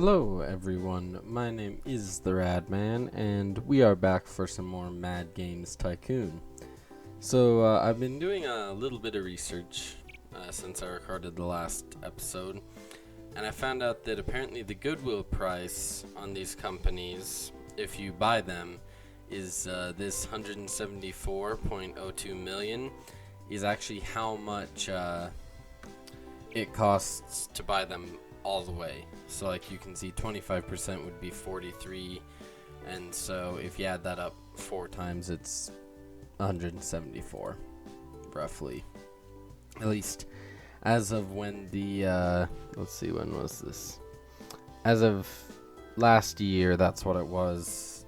Hello everyone, my name is the Rad Man, and we are back for some more Mad Games Tycoon. So I've been doing a little bit of research since I recorded the last episode, and I found out that apparently the goodwill price on these companies, if you buy them, is this 174.02 million is actually how much it costs to buy them all the way. So like you can see 25% would be 43, and so if you add that up 4 times, it's 174 roughly, at least as of when the let's see, when was this? As of last year, that's what it was.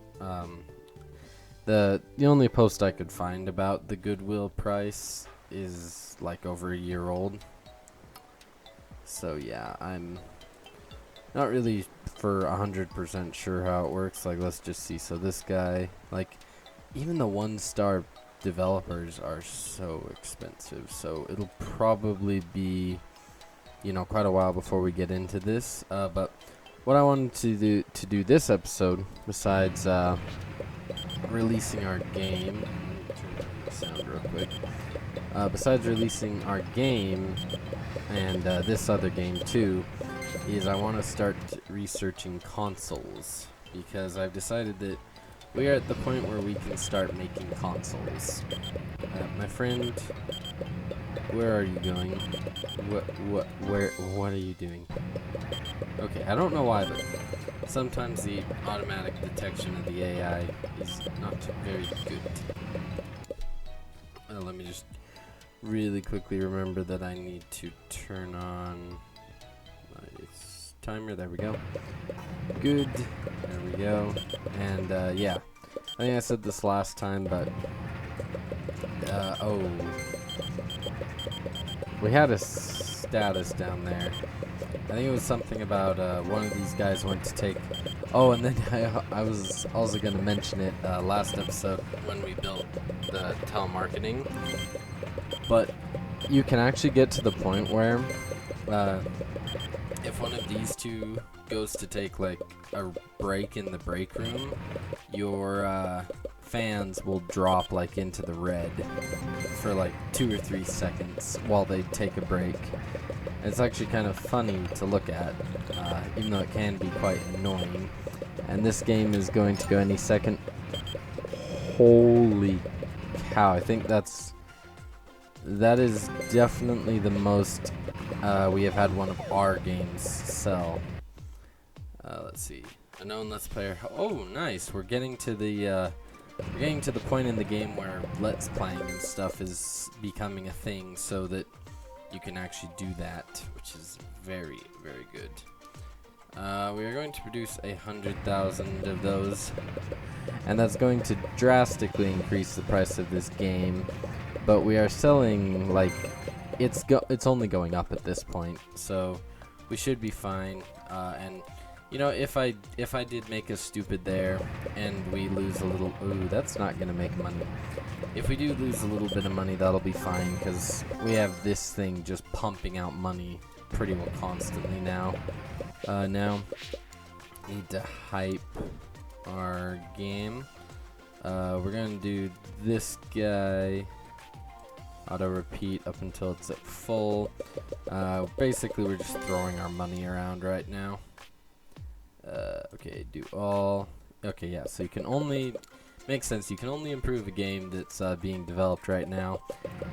The only post I could find about the goodwill price is like over a year old. So yeah, I'm not really for 100% sure how it works. Like, let's just see. So this guy, like, even the 1-star developers are so expensive. So it'll probably be, quite a while before we get into this. But what I wanted to do this episode, besides releasing our game, turn down the sound real quick. Besides releasing our game and this other game too, is I want to start researching consoles, because I've decided that we are at the point where we can start making consoles. My friend, where are you going? What are you doing? Okay, I don't know why, but sometimes the automatic detection of the AI is not very good. Let me just really quickly remember that I need to turn on my timer. There we go. Good. There we go. And yeah, I think I said this last time, but oh, we had a status down there. I think it was something about one of these guys went to take. Oh, and then I was also going to mention it last episode when we built the telemarketing. But you can actually get to the point where if one of these two goes to take like a break in the break room, your fans will drop like into the red for like 2 or 3 seconds while they take a break. It's actually kind of funny to look at, even though it can be quite annoying. And this game is going to go any second. Holy cow, I think that is definitely the most we have had one of our games sell. Let's see, a known Let's Player. Oh, nice. We're getting to the point in the game where Let's Playing and stuff is becoming a thing, so that you can actually do that, which is very, very good. We are going to produce 100,000 of those, and that's going to drastically increase the price of this game. But we are selling, like, it's only going up at this point, so we should be fine. And if I did make us stupid there and we lose a little, ooh, that's not gonna make money. If we do lose a little bit of money, that'll be fine, because we have this thing just pumping out money pretty well constantly now. Now need to hype our game. We're gonna do this guy. Auto repeat up until it's at full. Basically, we're just throwing our money around right now. Okay, do all. Okay, yeah, so you can only, makes sense, you can only improve a game that's being developed right now.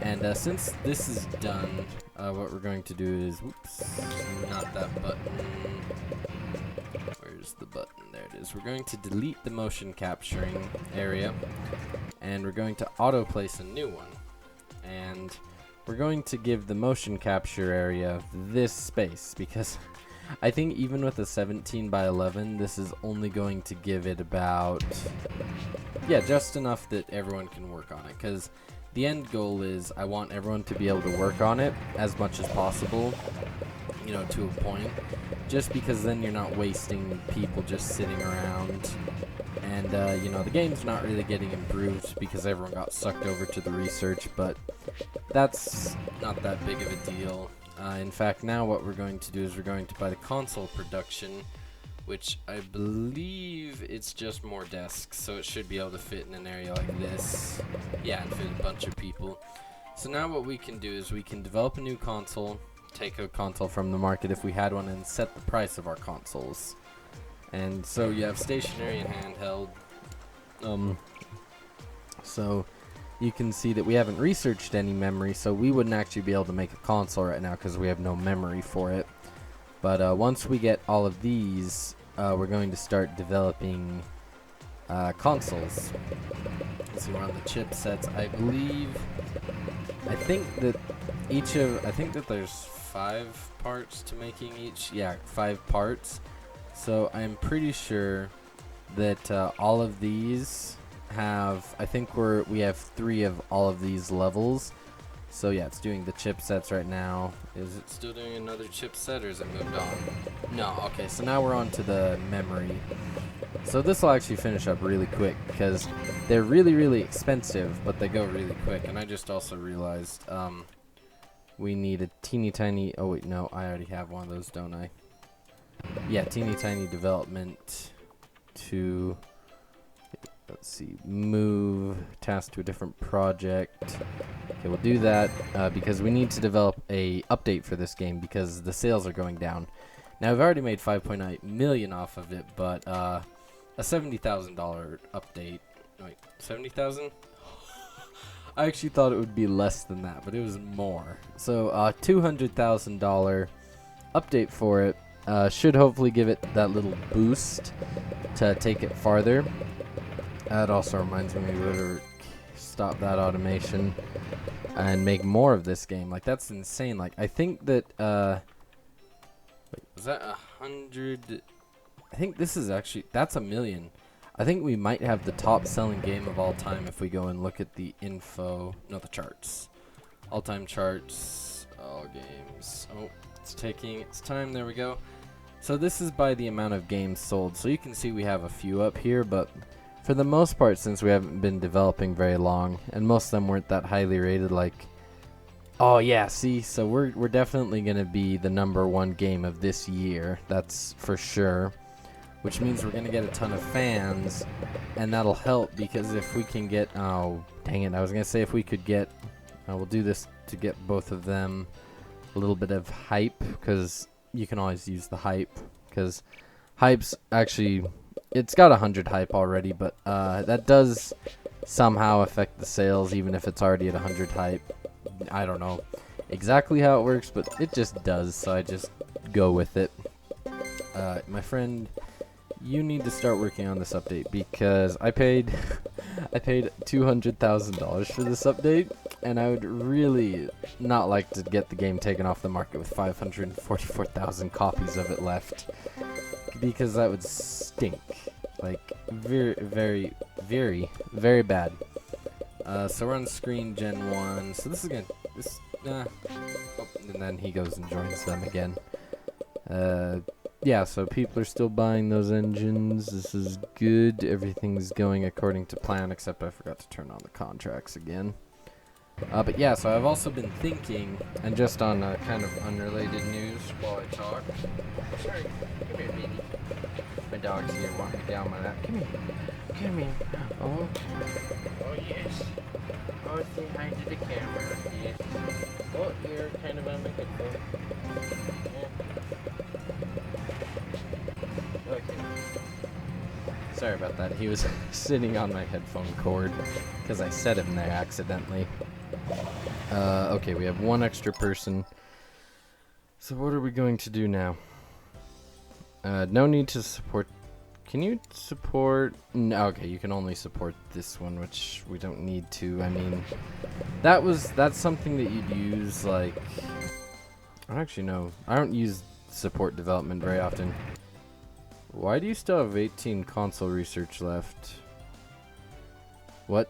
And since this is done, what we're going to do is, whoops, not that button. Where's the button? There it is. We're going to delete the motion capturing area, and we're going to auto place a new one. And we're going to give the motion capture area this space, because I think even with a 17 by 11, this is only going to give it about, yeah, just enough that everyone can work on it. Because the end goal is I want everyone to be able to work on it as much as possible, to a point. Just because then you're not wasting people just sitting around. And, the game's not really getting improved because everyone got sucked over to the research, but that's not that big of a deal. In fact, now what we're going to do is we're going to buy the console production, which I believe it's just more desks, so it should be able to fit in an area like this. Yeah, and fit a bunch of people. So now what we can do is we can develop a new console, take a console from the market if we had one, and set the price of our consoles. And so you have stationary and handheld. So you can see that we haven't researched any memory, so we wouldn't actually be able to make a console right now because we have no memory for it. But once we get all of these, we're going to start developing consoles. So we're on the chipsets. I think that there's 5 parts to making each. Yeah, 5 parts. So I'm pretty sure that all of these have, I think we have 3 of all of these levels. So yeah, it's doing the chipsets right now. Is it still doing another chipset, or is it moved on? No, okay, so now we're on to the memory. So this will actually finish up really quick because they're really, really expensive, but they go really quick. And I just also realized we need a teeny tiny, oh wait, no, I already have one of those, don't I? Yeah, teeny tiny development to, let's see, move task to a different project. Okay, we'll do that because we need to develop a update for this game because the sales are going down. Now I've already made 5.9 million off of it, but a $70,000 update. Wait, 70,000? I actually thought it would be less than that, but it was more. So $200,000 update for it should hopefully give it that little boost to take it farther. That also reminds me we better stop that automation and make more of this game. Like, that's insane. Like, I think that wait, was that 100? I think this is actually, that's 1 million. I think we might have the top selling game of all time if we go and look at the info, no, the charts. All-time charts, all games. Oh, it's taking its time. There we go. So this is by the amount of games sold. So you can see we have a few up here, but for the most part, since we haven't been developing very long, and most of them weren't that highly rated, like, oh yeah, see, so we're definitely gonna be the #1 game of this year, that's for sure, which means we're gonna get a ton of fans, and that'll help because if we can get, oh dang it, I was gonna say if we could get, we'll do this to get both of them a little bit of hype, because you can always use the hype, because hype's actually, it's got 100 hype already, but that does somehow affect the sales even if it's already at 100 hype. I don't know exactly how it works, but it just does, so I just go with it. My friend, you need to start working on this update because I paid I paid $200,000 for this update, and I would really not like to get the game taken off the market with 544,000 copies of it left, because that would stink. Like, very, very, very, very bad. So we're on screen Gen 1. So this is good. Oh, and then he goes and joins them again. Yeah, so people are still buying those engines. This is good. Everything's going according to plan, except I forgot to turn on the contracts again. But yeah, so I've also been thinking, and just on kind of unrelated news while I talk. Sorry, come here, baby. My dog's here walking down my lap. Come here. Come here. Oh. Oh, yes. Oh, say hi to the camera. Yes. Oh, you're kind of on my headphone. Yeah. Okay. Sorry about that. He was sitting on my headphone cord because I set him there accidentally. Okay, we have one extra person. So what are we going to do now? No need to support. Can you support? No, okay, you can only support this one, which we don't need to. I mean, that's something that you'd use, like, I don't actually know. I don't use support development very often. Why do you still have 18 console research left? What?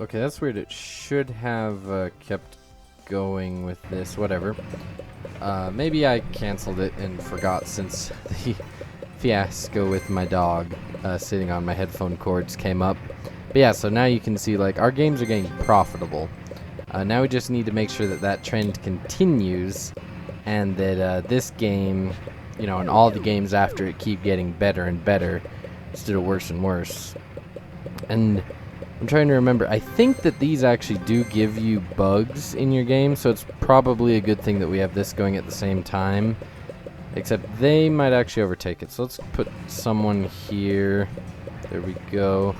Okay, that's weird. It should have kept going with this. Whatever. Maybe I canceled it and forgot since the fiasco with my dog sitting on my headphone cords came up. But yeah, so now you can see, like, our games are getting profitable. Now we just need to make sure that that trend continues, and that this game, you know, and all the games after it keep getting better and better instead of worse and worse. And I'm trying to remember, I think that these actually do give you bugs in your game, so it's probably a good thing that we have this going at the same time. Except they might actually overtake it. So let's put someone here. There we go.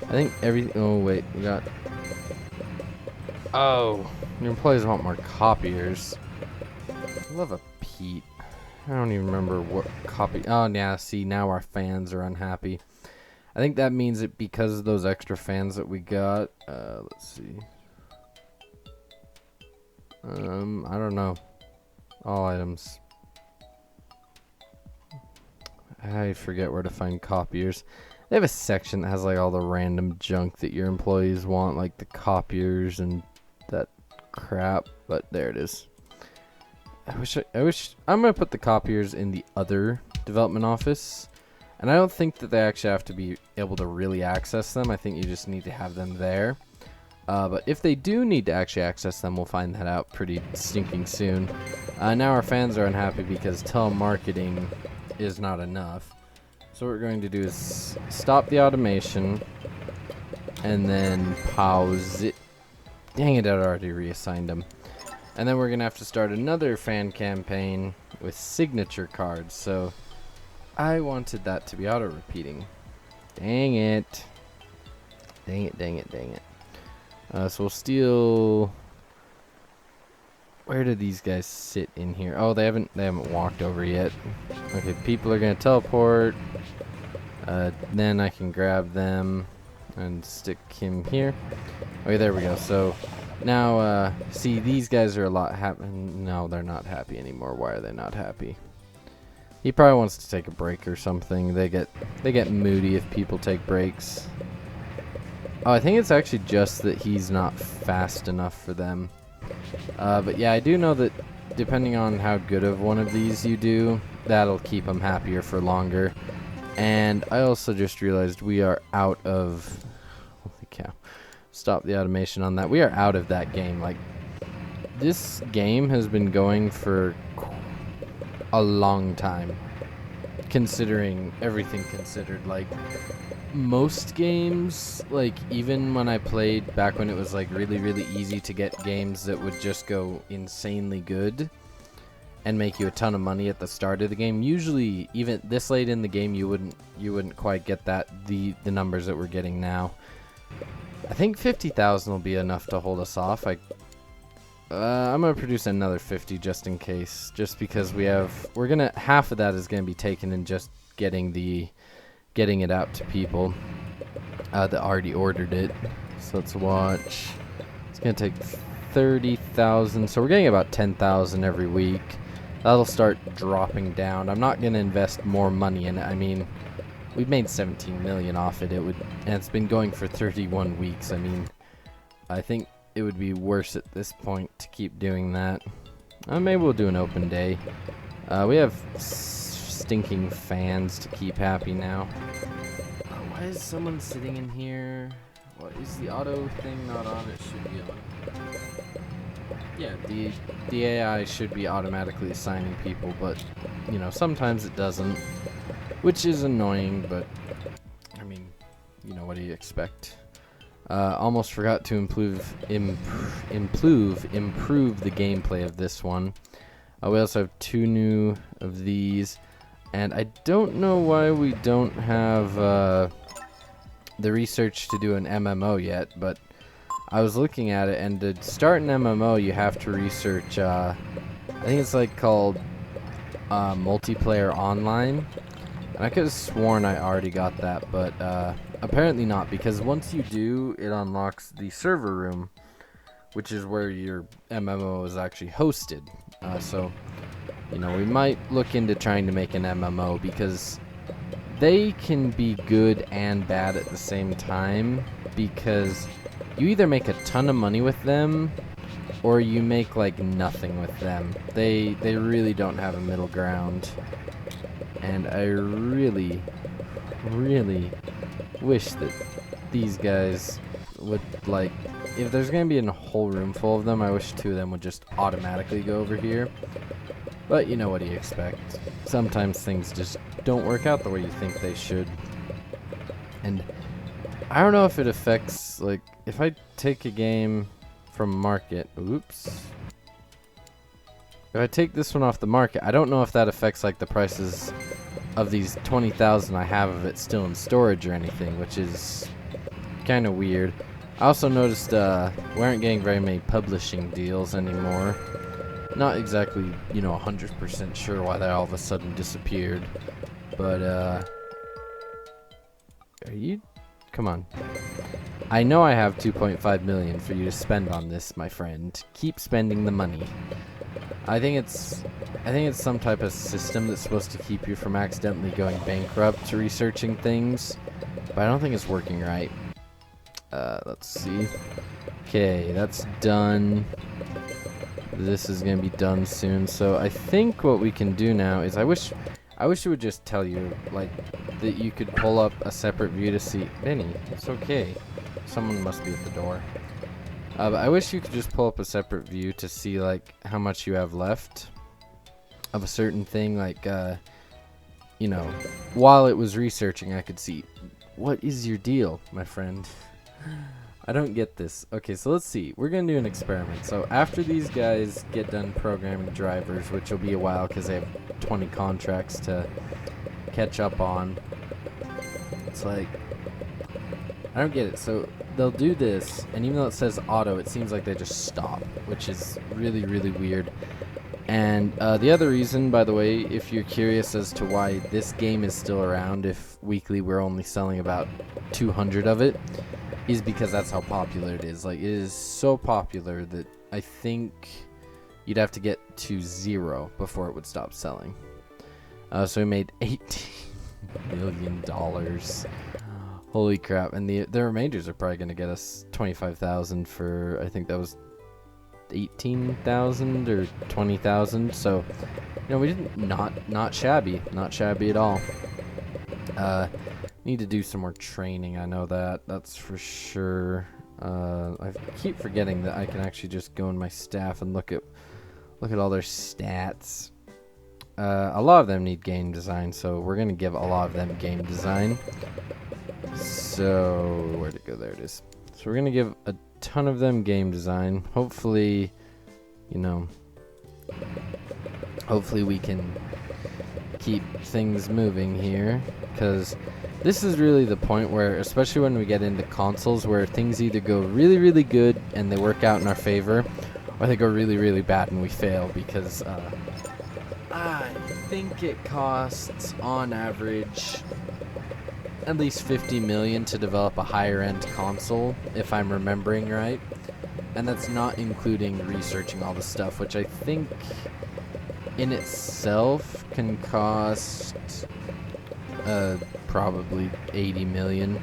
I think everything... Oh, wait. We got... Oh. Your employees want more copiers. I love a Pete. I don't even remember what copy... Oh, yeah. See, now our fans are unhappy. I think that means it because of those extra fans that we got. Let's see. I don't know. All items. I forget where to find copiers. They have a section that has like all the random junk that your employees want, like the copiers and that crap. But there it is. I wish I'm gonna put the copiers in the other development office, and I don't think that they actually have to be able to really access them. I think you just need to have them there. But if they do need to actually access them, we'll find that out pretty stinking soon. Now our fans are unhappy because telemarketing is not enough. So what we're going to do is stop the automation and then pause it. Dang it, I already reassigned them. And then we're going to have to start another fan campaign with signature cards. So I wanted that to be auto-repeating. Dang it. Dang it, dang it, dang it. So we'll steal... Where did these guys sit in here? Oh, they haven't walked over yet. Okay, people are gonna teleport. Then I can grab them and stick him here. Okay, there we go. So now, see, these guys are a lot happy. No, they're not happy anymore. Why are they not happy? He probably wants to take a break or something. They get moody if people take breaks. Oh, I think it's actually just that he's not fast enough for them. But yeah, I do know that depending on how good of one of these you do, that'll keep them happier for longer. And I also just realized we are out of... Holy cow. Stop the automation on that. We are out of that game. Like, this game has been going for a long time, considering everything considered. Like, most games, like even when I played back when it was like really easy to get games that would just go insanely good and make you a ton of money at the start of the game, usually even this late in the game you wouldn't quite get the numbers that we're getting now. I think 50,000 will be enough to hold us off. I'm gonna produce another 50 just in case, just because half of that is gonna be taken in just getting it out to people that already ordered it. So let's watch. It's gonna take 30,000, so we're getting about 10,000 every week. That'll start dropping down. I'm not gonna invest more money in it. I mean, we've made 17 million off it. And it's been going for 31 weeks. I mean, I think it would be worse at this point to keep doing that. Maybe we'll do an open day. We have stinking fans to keep happy now. Why is someone sitting in here? What is the auto thing not on? It should be on. Yeah, the AI should be automatically assigning people, but you know, sometimes it doesn't, which is annoying, but I mean, you know, what do you expect? Almost forgot to improve the gameplay of this one. We also have 2 new of these. And I don't know why we don't have the research to do an MMO yet, but I was looking at it, and to start an MMO, you have to research, I think it's like called multiplayer online. And I could have sworn I already got that, but apparently not, because once you do, it unlocks the server room, which is where your MMO is actually hosted. So... You know, we might look into trying to make an MMO, because they can be good and bad at the same time, because you either make a ton of money with them or you make like nothing with them. They really don't have a middle ground. And I really wish that these guys would, like, if there's going to be a whole room full of them, I wish 2 of them would just automatically go over here. But you know what do you expect? Sometimes things just don't work out the way you think they should. And I don't know if it affects, like, if I take a game from market, oops. If I take this one off the market, I don't know if that affects, like, the prices of these 20,000 I have of it still in storage or anything, which is kind of weird. I also noticed we aren't getting very many publishing deals anymore. Not exactly, you know, 100% sure why that all of a sudden disappeared. But, are you... Come on. I know I have 2.5 million for you to spend on this, my friend. Keep spending the money. I think it's some type of system that's supposed to keep you from accidentally going bankrupt researching things. But I don't think it's working right. Let's see. Okay, that's done. This is gonna be done soon. So I think what we can do now is I wish it would just tell you, like, that you could pull up a separate view to see. Benny, it's okay. Someone must be at the door. But I wish you could just pull up a separate view to see, like, how much you have left of a certain thing. Like, you know, while it was researching, I could see. What is your deal, my friend? I don't get this. Okay, so let's see. We're going to do an experiment. So after these guys get done programming drivers, which will be a while because they have 20 contracts to catch up on. It's like, I don't get it. So they'll do this, and even though it says auto, it seems like they just stop, which is really, really weird. And the other reason, by the way, if you're curious as to why this game is still around, if weekly we're only selling about 200 of it, is because that's how popular it is. Like, it is so popular that I think you'd have to get to 0 before it would stop selling. So we made $18 million. Holy crap. And the remainders are probably going to get us 25,000 for, I think that was 18,000 or 20,000. So, you know, we didn't, not shabby at all. Need to do some more training, I know that's for sure. I keep forgetting that I can actually just go in my staff and look at all their stats. A lot of them need game design, so we're gonna give a lot of them game design. So where'd it go? There it is. So we're gonna give a ton of them game design. Hopefully, you know, hopefully we can keep things moving here, because this is really the point where, especially when we get into consoles, where things either go really, really good and they work out in our favor, or they go really, really bad and we fail, because I think it costs, on average, at least 50 million to develop a higher-end console, if I'm remembering right. And that's not including researching all the stuff, which I think in itself can cost probably 80 million,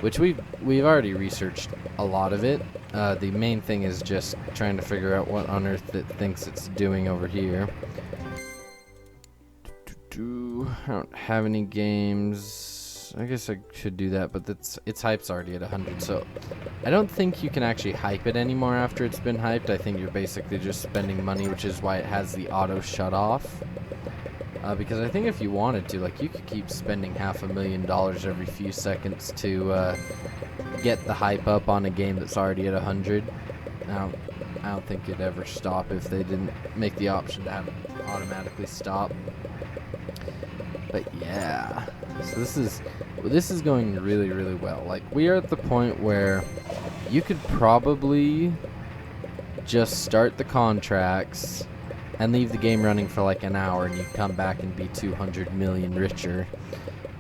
which we've already researched a lot of it. The main thing is just trying to figure out what on earth it thinks it's doing over here. I don't have any games. I guess I should do that, but its hype's already at 100, so I don't think you can actually hype it anymore after it's been hyped. I think you're basically just spending money, which is why it has the auto shut off. Because I think if you wanted to, like, you could keep spending $500,000 every few seconds to get the hype up on a game that's already at 100. I don't think it'd ever stop if they didn't make the option to have it automatically stop. But yeah, so this is going really, really well. Like, we are at the point where you could probably just start the contracts and leave the game running for like an hour, and you come back and be 200 million richer,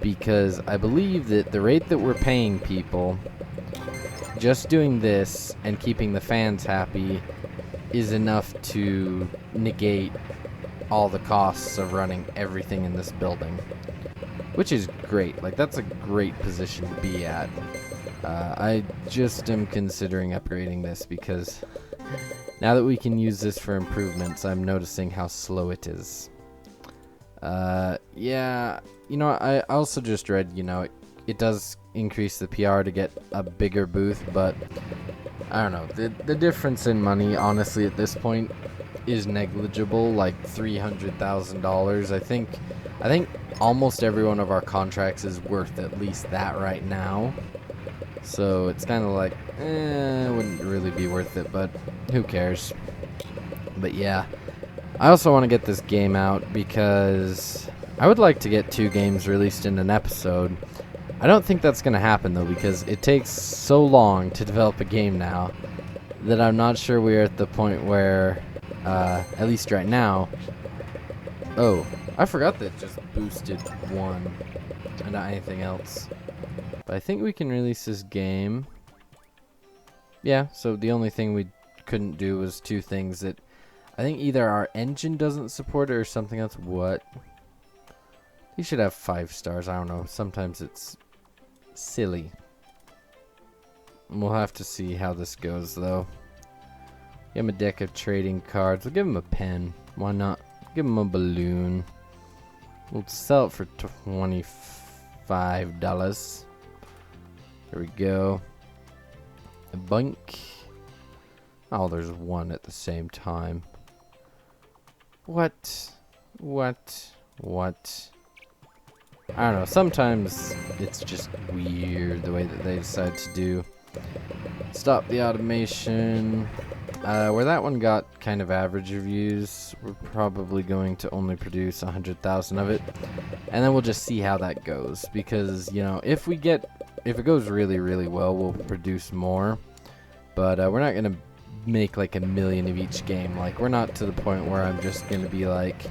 because I believe that the rate that we're paying people just doing this and keeping the fans happy is enough to negate all the costs of running everything in this building, which is great. Like, that's a great position to be at. I just am considering upgrading this, because now that we can use this for improvements, I'm noticing how slow it is. Yeah, you know, I also just read, you know, it does increase the PR to get a bigger booth, but I don't know. The difference in money, honestly, at this point, is negligible, like $300,000. I think almost every one of our contracts is worth at least that right now. So it's kind of like, it wouldn't really be worth it, but who cares? But yeah, I also want to get this game out because I would like to get 2 games released in an episode. I don't think that's going to happen though, because it takes so long to develop a game now that I'm not sure we're at the point where, at least right now. Oh, I forgot that it just boosted 1 and not anything else. But I think we can release this game. Yeah, so the only thing we couldn't do was 2 things that I think either our engine doesn't support it or something else. What? You should have 5 stars. I don't know. Sometimes it's silly. We'll have to see how this goes, though. Give him a deck of trading cards. We'll give him a pen. Why not? Give him a balloon. We'll sell it for $25. There we go. A bunk. Oh, there's 1 at the same time. What? I don't know. Sometimes it's just weird the way that they decide to do. Stop the automation. Where that one got kind of average reviews, we're probably going to only produce 100,000 of it, and then we'll just see how that goes. Because if it goes really, really well, we'll produce more. But we're not gonna make like 1 million of each game. Like, we're not to the point where I'm just gonna be like,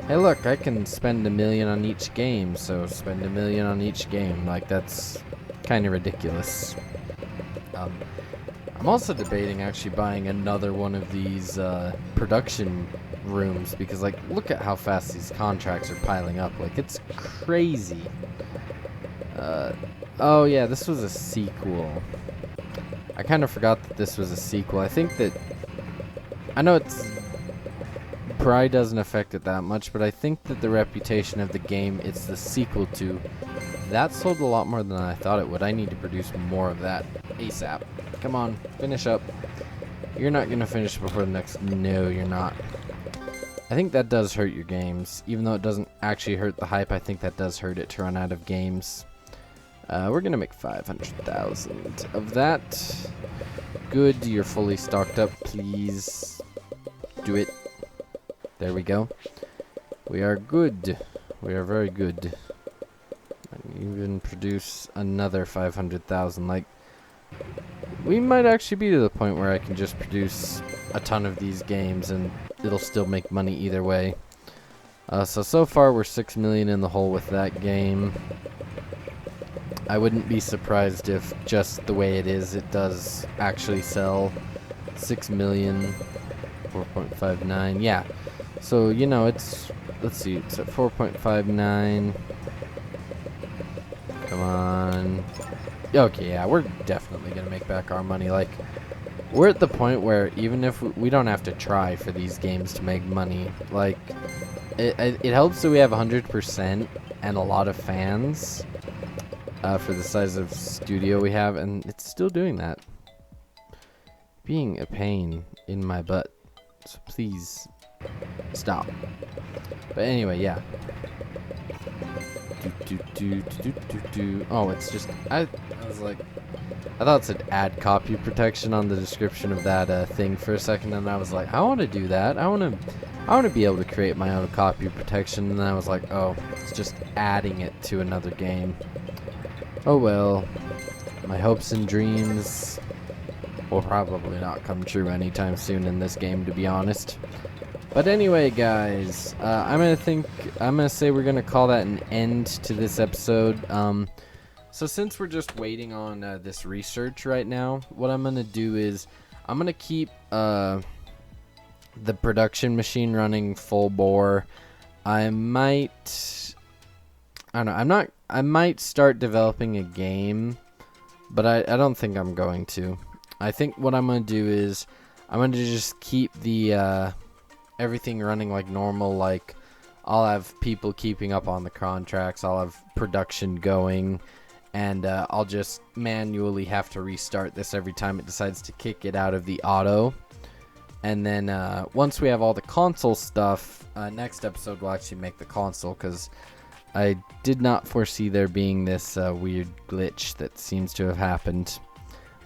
hey, look, I can spend 1 million on each game, so spend 1 million on each game. Like, that's kind of ridiculous. I'm also debating actually buying another one of these production rooms, because like, look at how fast these contracts are piling up. Like, it's crazy. Oh yeah, this was a sequel. I kind of forgot that this was a sequel. I think that, I know it's probably doesn't affect it that much, but I think that the reputation of the game it's the sequel to, that sold a lot more than I thought it would. I need to produce more of that ASAP. Come on, finish up. You're not going to finish before the next... No, you're not. I think that does hurt your games. Even though it doesn't actually hurt the hype, I think that does hurt it to run out of games. We're going to make 500,000 of that. Good, you're fully stocked up. Please do it. There we go. We are good. We are very good. Even produce another 500,000. Like, we might actually be to the point where I can just produce a ton of these games and it'll still make money either way. So far we're 6 million in the hole with that game. I wouldn't be surprised if just the way it is, it does actually sell 6 million, 4.59. Yeah. So, it's, let's see, it's at 4.59. Come on. Okay, yeah, we're definitely going to make back our money. Like, we're at the point where even if we don't have to try for these games to make money, like, it helps that we have 100% and a lot of fans for the size of studio we have, and it's still doing that. Being a pain in my butt. So please stop. But anyway, yeah. Oh, it's just I was like, I thought it said add copy protection on the description of that thing for a second, and I was like, I want to do that. I want to be able to create my own copy protection. And then I was like, oh, it's just adding it to another game. Oh well, my hopes and dreams will probably not come true anytime soon in this game, to be honest. But anyway, guys, I'm gonna say we're gonna call that an end to this episode. So since we're just waiting on this research right now, what I'm gonna do is I'm gonna keep the production machine running full bore. I might start developing a game, but I don't think I'm going to. I think what I'm gonna do is I'm gonna just keep the everything running like normal. Like, I'll have people keeping up on the contracts, I'll have production going, and I'll just manually have to restart this every time it decides to kick it out of the auto. And then once we have all the console stuff, next episode we'll actually make the console, because I did not foresee there being this weird glitch that seems to have happened.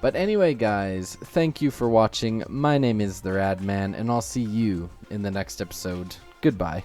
But anyway, guys, thank you for watching. My name is the Rad Man, and I'll see you in the next episode. Goodbye.